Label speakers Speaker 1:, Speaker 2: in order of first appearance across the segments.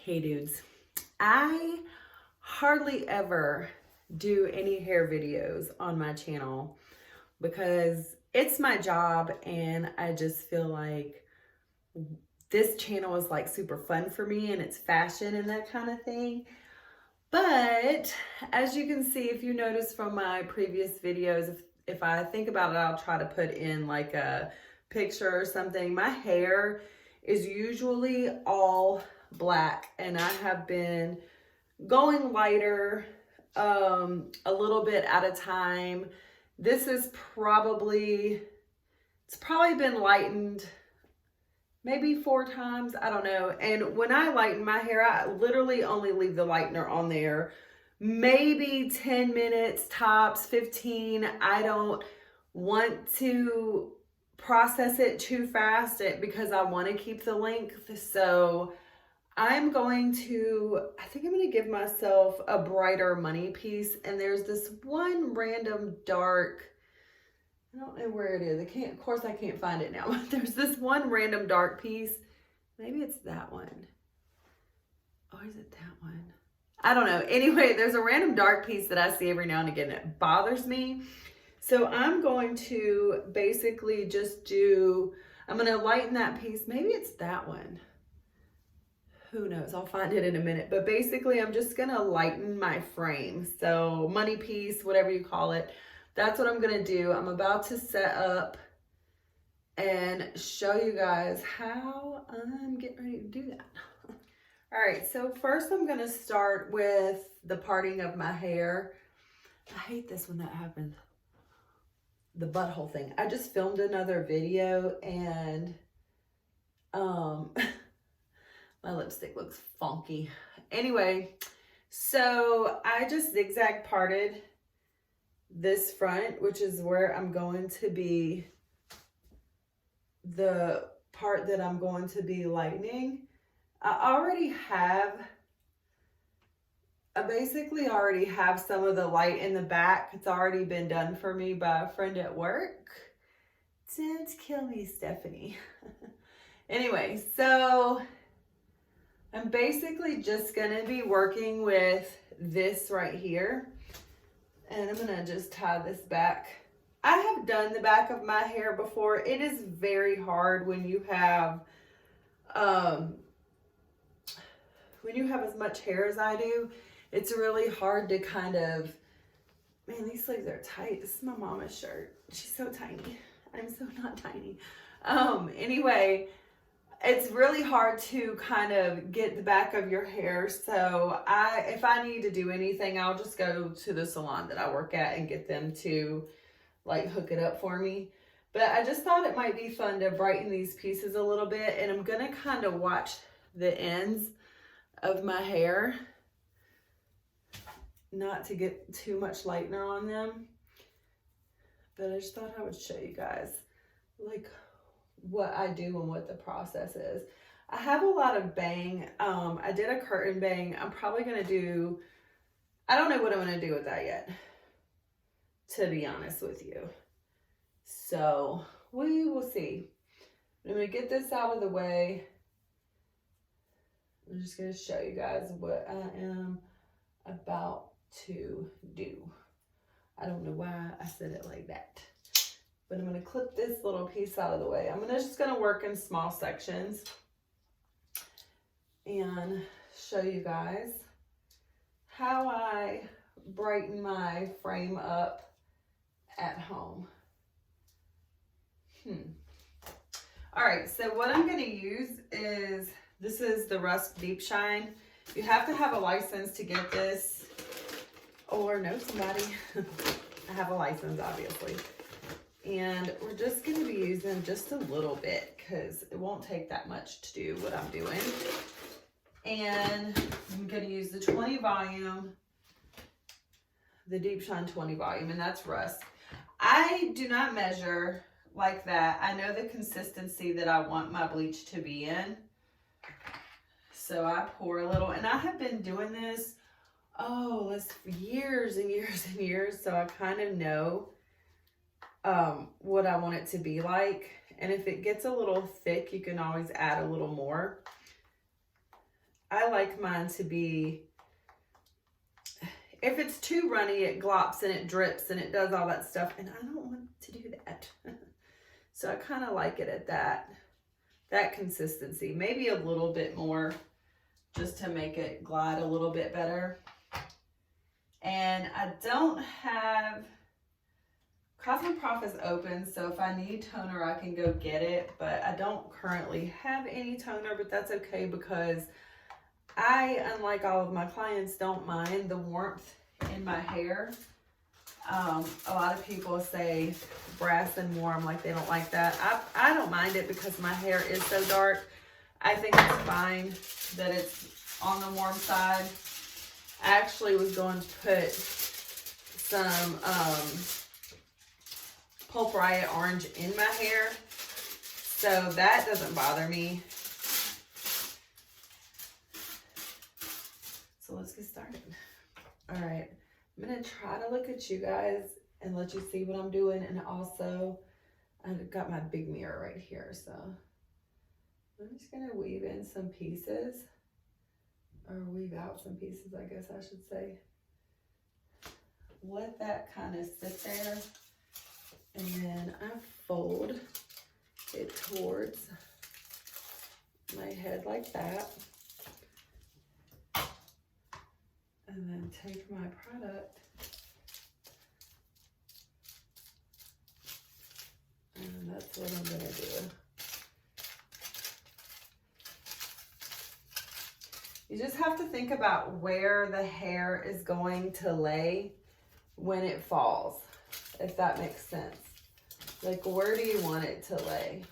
Speaker 1: Hey dudes, I hardly ever do any hair videos on my channel because it's my job and I just feel like this channel is like super fun for me and it's fashion and that kind of thing. But as you can see, if you notice from my previous videos, if I think about it, I'll try to put in like a picture or something. My hair is usually all black and I have been going lighter a little bit at a time. This is it's probably been lightened maybe 4 times, I don't know. And when I lighten my hair, I literally only leave the lightener on there maybe 10 minutes tops, 15. I don't want to process it too fast because I want to keep the length. So I think I'm going to give myself a brighter money piece. And there's this one random dark, I don't know where it is. Of course I can't find it now. But there's this one random dark piece. Maybe it's that one. Or is it that one? I don't know. Anyway, there's a random dark piece that I see every now and again that bothers me. So I'm going to basically I'm going to lighten that piece. Maybe it's that one. Who knows? I'll find it in a minute. But basically, I'm just going to lighten my frame. So money piece, whatever you call it. That's what I'm going to do. I'm about to set up and show you guys how I'm getting ready to do that. All right, so first I'm going to start with the parting of my hair. I hate this when that happens. The butthole thing. I just filmed another video and my lipstick looks funky. Anyway, so I just zigzag parted this front, which is where I'm going to be the part that I'm going to be lightening. I basically already have some of the light in the back. It's already been done for me by a friend at work. Don't kill me, Stephanie. Anyway, so I'm basically just gonna be working with this right here. And I'm gonna just tie this back. I have done the back of my hair before. It is very hard when you have as much hair as I do. It's really hard to kind of, man, these sleeves are tight. This is my mama's shirt. She's so tiny. I'm so not tiny. Anyway, it's really hard to kind of get the back of your hair. So if I need to do anything, I'll just go to the salon that I work at and get them to like hook it up for me. But I just thought it might be fun to brighten these pieces a little bit. And I'm going to kind of watch the ends of my hair, not to get too much lightener on them. But I just thought I would show you guys like what I do and what the process is. I have a lot of bang. I did a curtain bang. I'm probably going to do, I don't know what I'm going to do with that yet, to be honest with you. So we will see. I'm going to get this out of the way. I'm just going to show you guys what I am about to do. I don't know why I said it like that. But I'm going to clip this little piece out of the way. I'm just going to work in small sections and show you guys how I brighten my frame up at home. All right, so what I'm going to use is, this is the Rusk Deep Shine. You have to have a license to get this, or know somebody. I have a license, obviously. And we're just going to be using just a little bit because it won't take that much to do what I'm doing. And I'm going to use the 20 volume, the Deep Shine 20 volume, and that's Rusk. I do not measure like that. I know the consistency that I want my bleach to be in. So I pour a little, and I have been doing this, for years and years and years. So I kind of know what I want it to be like. And if it gets a little thick, you can always add a little more. I like mine to be, if it's too runny, it glops and it drips and it does all that stuff. And I don't want to do that. So I kind of like it at that consistency. Maybe a little bit more just to make it glide a little bit better. And I don't have, Cosmoprof is open, so if I need toner, I can go get it. But I don't currently have any toner, but that's okay because I, unlike all of my clients, don't mind the warmth in my hair. A lot of people say brass and warm, like they don't like that. I don't mind it because my hair is so dark. I think it's fine that it's on the warm side. I actually was going to put some Pulp Riot Orange in my hair, so that doesn't bother me. So let's get started. All right, I'm gonna try to look at you guys and let you see what I'm doing, and also I've got my big mirror right here, so I'm just gonna weave in some pieces, or weave out some pieces, I guess I should say. Let that kind of sit there, and then I fold it towards my head like that. And then take my product and that's what I'm gonna do. You just have to think about where the hair is going to lay when it falls, if that makes sense. Like, where do you want it to lay?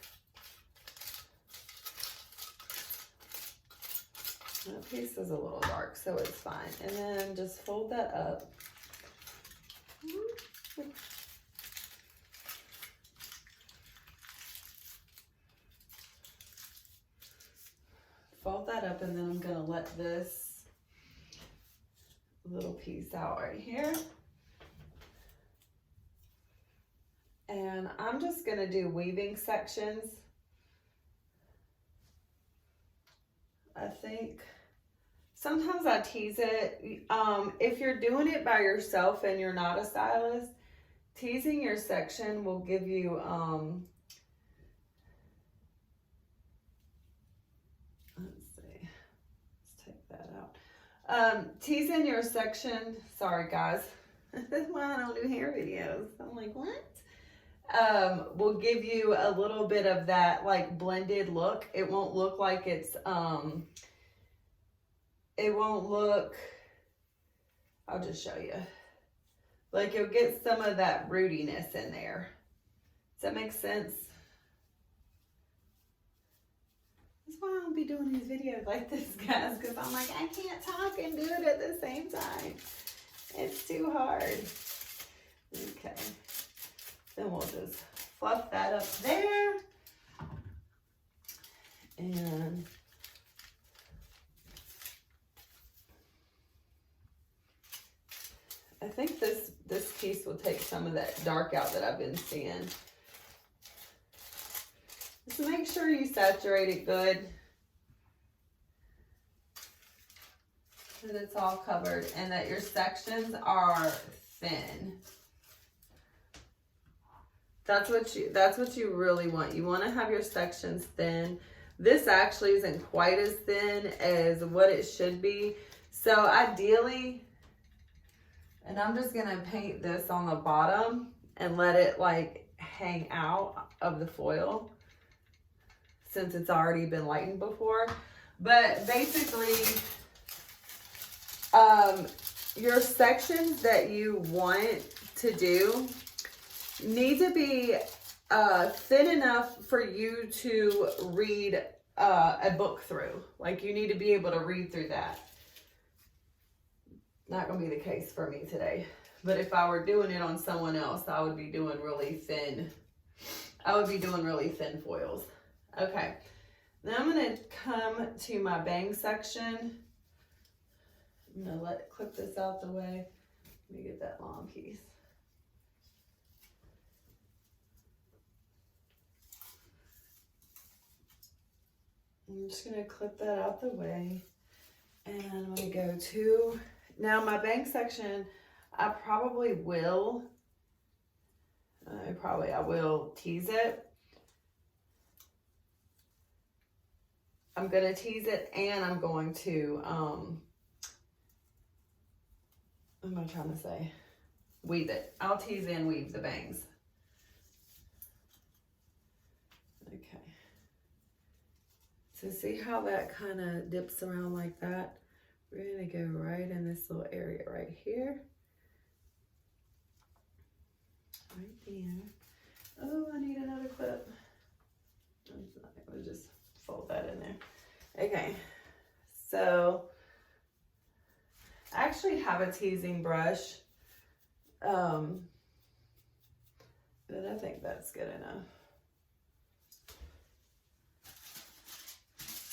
Speaker 1: That piece is a little dark, so it's fine. And then just fold that up. Fold that up, and then I'm gonna let this little piece out right here. And I'm just gonna do weaving sections. I think sometimes I tease it. If you're doing it by yourself and you're not a stylist, teasing your section will give you, let's see, let's take that out. Teasing your section, sorry guys, that's why I don't do hair videos. I'm like, what? Will give you a little bit of that like blended look. It won't look like it's, it won't look, I'll just show you. Like, you'll get some of that rootiness in there. Does that make sense? That's why I don't be doing these videos like this, guys, because I'm like, I can't talk and do it at the same time. It's too hard. Okay. Then we'll just fluff that up there. And I think this piece will take some of that dark out that I've been seeing. Just make sure you saturate it good, that it's all covered, and that your sections are thin. That's what you really want. You want to have your sections thin. This actually isn't quite as thin as what it should be. So ideally, and I'm just gonna paint this on the bottom and let it like hang out of the foil since it's already been lightened before. But basically, your sections that you want to do need to be thin enough for you to read a book through. Like, you need to be able to read through that. Not gonna be the case for me today, but if I were doing it on someone else, I would be doing really thin. I would be doing really thin foils. Okay, now I'm gonna come to my bang section. I'm gonna clip this out the way. Let me get that long piece. I'm just gonna clip that out the way. And I'm gonna go to, now my bang section, I probably will, I will tease it. I'm gonna tease it and I'm going to, what am I trying to say? Weave it. I'll tease and weave the bangs. Okay. So see how that kind of dips around like that? We're gonna go right in this little area right here. Right there. Oh, I need another clip. I'll just fold that in there. Okay, so I actually have a teasing brush, but I think that's good enough.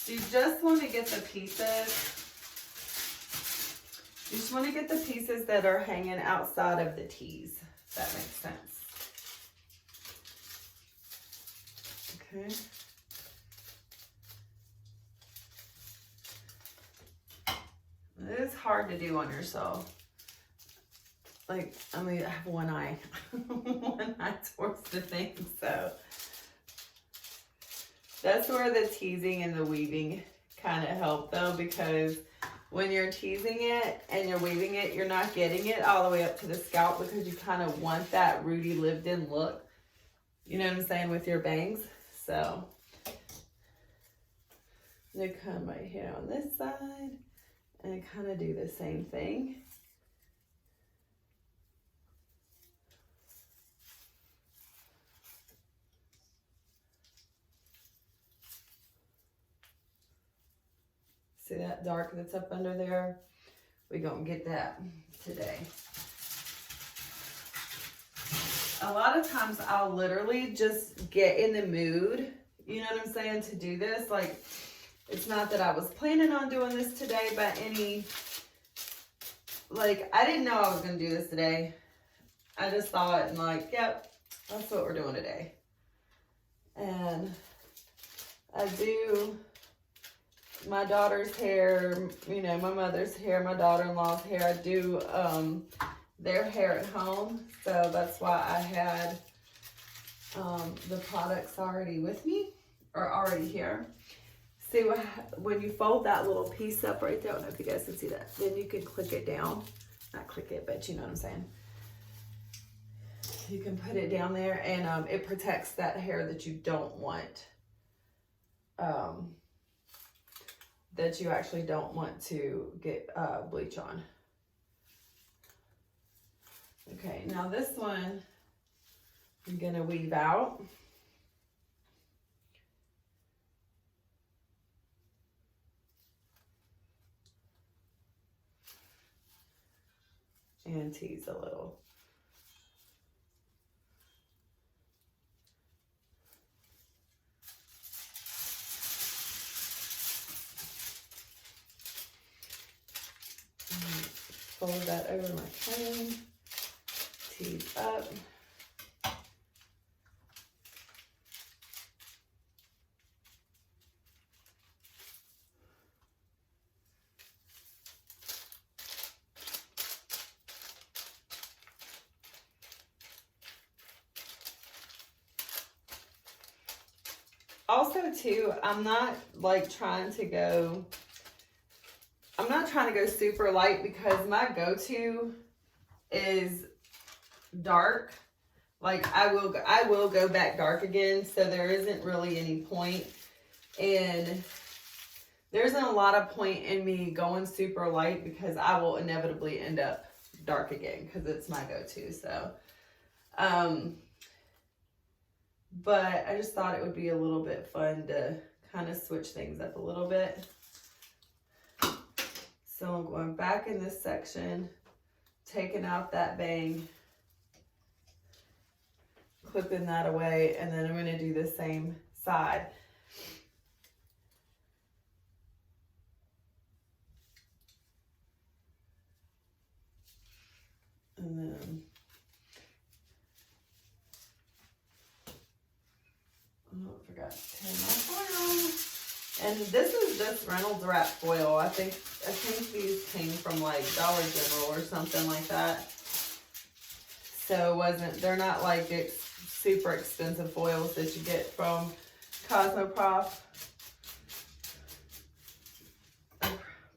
Speaker 1: You just want to get the pieces. You just want to get the pieces that are hanging outside of the tease. If that makes sense. Okay. It is hard to do on yourself. Like, I mean, I have one eye. One eye towards the thing, so. That's where the teasing and the weaving kind of help though, because when you're teasing it and you're weaving it, you're not getting it all the way up to the scalp because you kind of want that rooty lived in look. You know what I'm saying, with your bangs. So I'm gonna come right here on this side and kind of do the same thing. See that dark that's up under there? We're gonna get that today. A lot of times I'll literally just get in the mood, you know what I'm saying, to do this. Like, it's not that I was planning on doing this today by any, like, I didn't know I was gonna do this today. I just thought and like, yep, that's what we're doing today. And I do my daughter's hair, you know, my mother's hair, my daughter-in-law's hair. I do their hair at home, so that's why I had the products already with me, or already here. See, when you fold that little piece up right there, I don't know if you guys can see that, then you can click it down. Not click it, but you know what I'm saying. You can put it down there, and it protects that hair that you don't want. That you actually don't want to get bleach on. Okay, now this one I'm gonna weave out. And tease a little. Fold that over my comb, tease up. Also too, I'm not trying to go super light because my go-to is dark. Like I will go back dark again, so there isn't really any point. And there isn't a lot of point in me going super light because I will inevitably end up dark again because it's my go-to. So, but I just thought it would be a little bit fun to kind of switch things up a little bit. So I'm going back in this section, taking out that bang, clipping that away, and then I'm going to do the same side. And then, oh, I forgot to turn my phone on. And this is just Reynolds wrap foil. I think these came from like Dollar General or something like that. So they're not like super expensive foils that you get from Cosmoprof.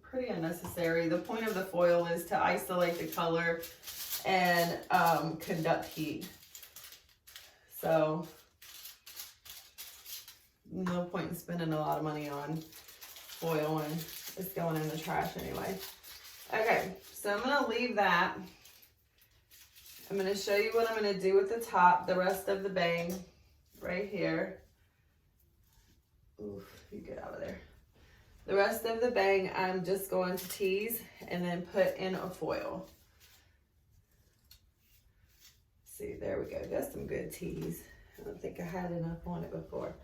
Speaker 1: Pretty unnecessary. The point of the foil is to isolate the color and conduct heat. So no point in spending a lot of money on foil and it's going in the trash anyway. Okay, so I'm gonna leave that. I'm gonna show you what I'm gonna do with the top, the rest of the bang right here. Oof, you get out of there. The rest of the bang, I'm just going to tease and then put in a foil. See, there we go. Got some good tease. I don't think I had enough on it before.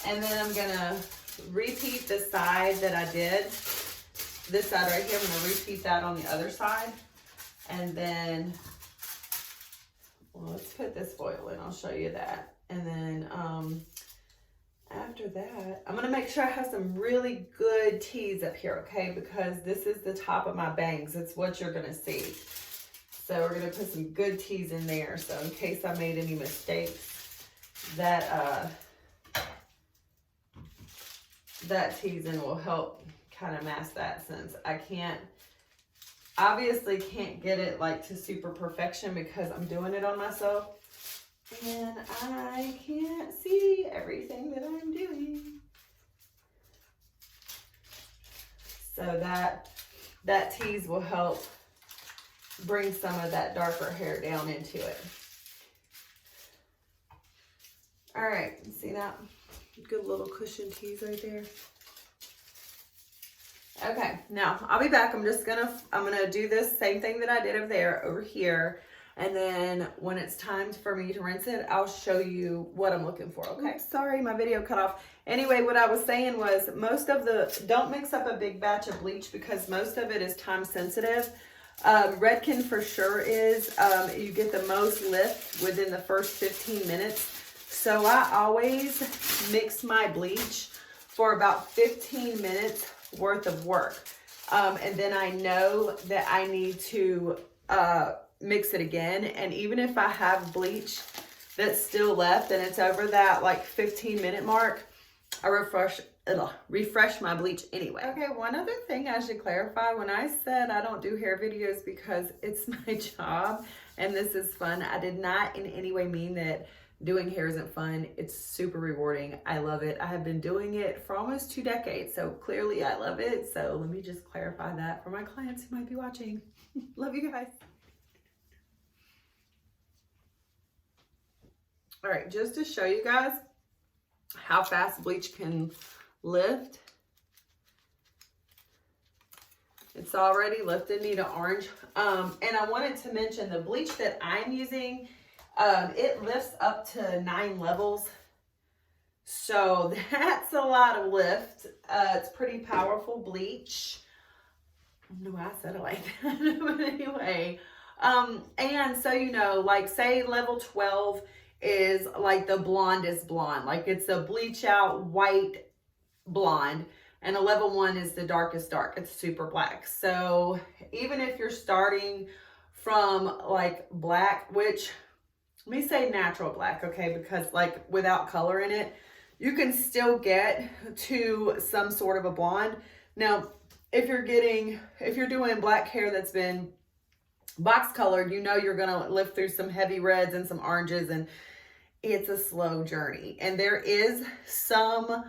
Speaker 1: And then I'm gonna repeat the side that I did. This side right here, I'm gonna repeat that on the other side. And then, well, let's put this foil in. I'll show you that. And then after that, I'm gonna make sure I have some really good tease up here, okay? Because this is the top of my bangs. It's what you're gonna see. So we're gonna put some good tease in there. So in case I made any mistakes, that teasing will help kind of mask that, since I obviously can't get it like to super perfection because I'm doing it on myself. And I can't see everything that I'm doing. So that tease will help bring some of that darker hair down into it. All right, see that? Good little cushion tease right there. Okay, now I'll be back. I'm gonna do this same thing that I did over here. And then when it's time for me to rinse it, I'll show you what I'm looking for, okay? Oops, sorry, my video cut off. Anyway, what I was saying was don't mix up a big batch of bleach because most of it is time sensitive. Redken for sure is. You get the most lift within the first 15 minutes. So I always mix my bleach for about 15 minutes worth of work. And then I know that I need to mix it again. And even if I have bleach that's still left and it's over that like 15-minute mark, I refresh my bleach anyway. Okay, one other thing I should clarify. When I said I don't do hair videos because it's my job and this is fun, I did not in any way mean that doing hair isn't fun. It's super rewarding. I love it. I have been doing it for almost 2 decades, so clearly I love it. So let me just clarify that for my clients who might be watching. Love you guys. All right, just to show you guys how fast bleach can lift. It's already lifted me to orange. And I wanted to mention the bleach that I'm using, it lifts up to 9 levels. So that's a lot of lift. It's pretty powerful bleach. I don't know why I said it like that, but anyway. And so, you know, like say level 12 is like the blondest blonde. Like it's a bleach out white blonde. And a level 1 is the darkest dark. It's super black. So even if you're starting from like black, which let me say natural black, okay? Because like without color in it, you can still get to some sort of a blonde. Now, if you're doing black hair that's been box colored, you know you're gonna live through some heavy reds and some oranges, and it's a slow journey. And there is some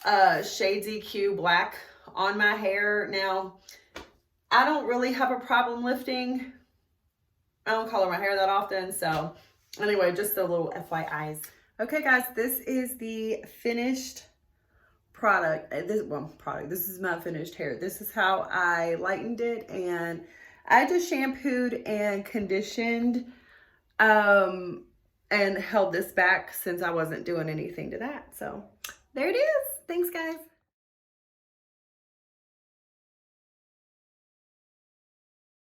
Speaker 1: Shades EQ black on my hair. Now, I don't really have a problem lifting. I don't color my hair that often, so anyway, just a little FYIs. Okay, guys, this is the finished product. This is my finished hair. This is how I lightened it, and I just shampooed and conditioned and held this back since I wasn't doing anything to that. So there it is. Thanks, guys.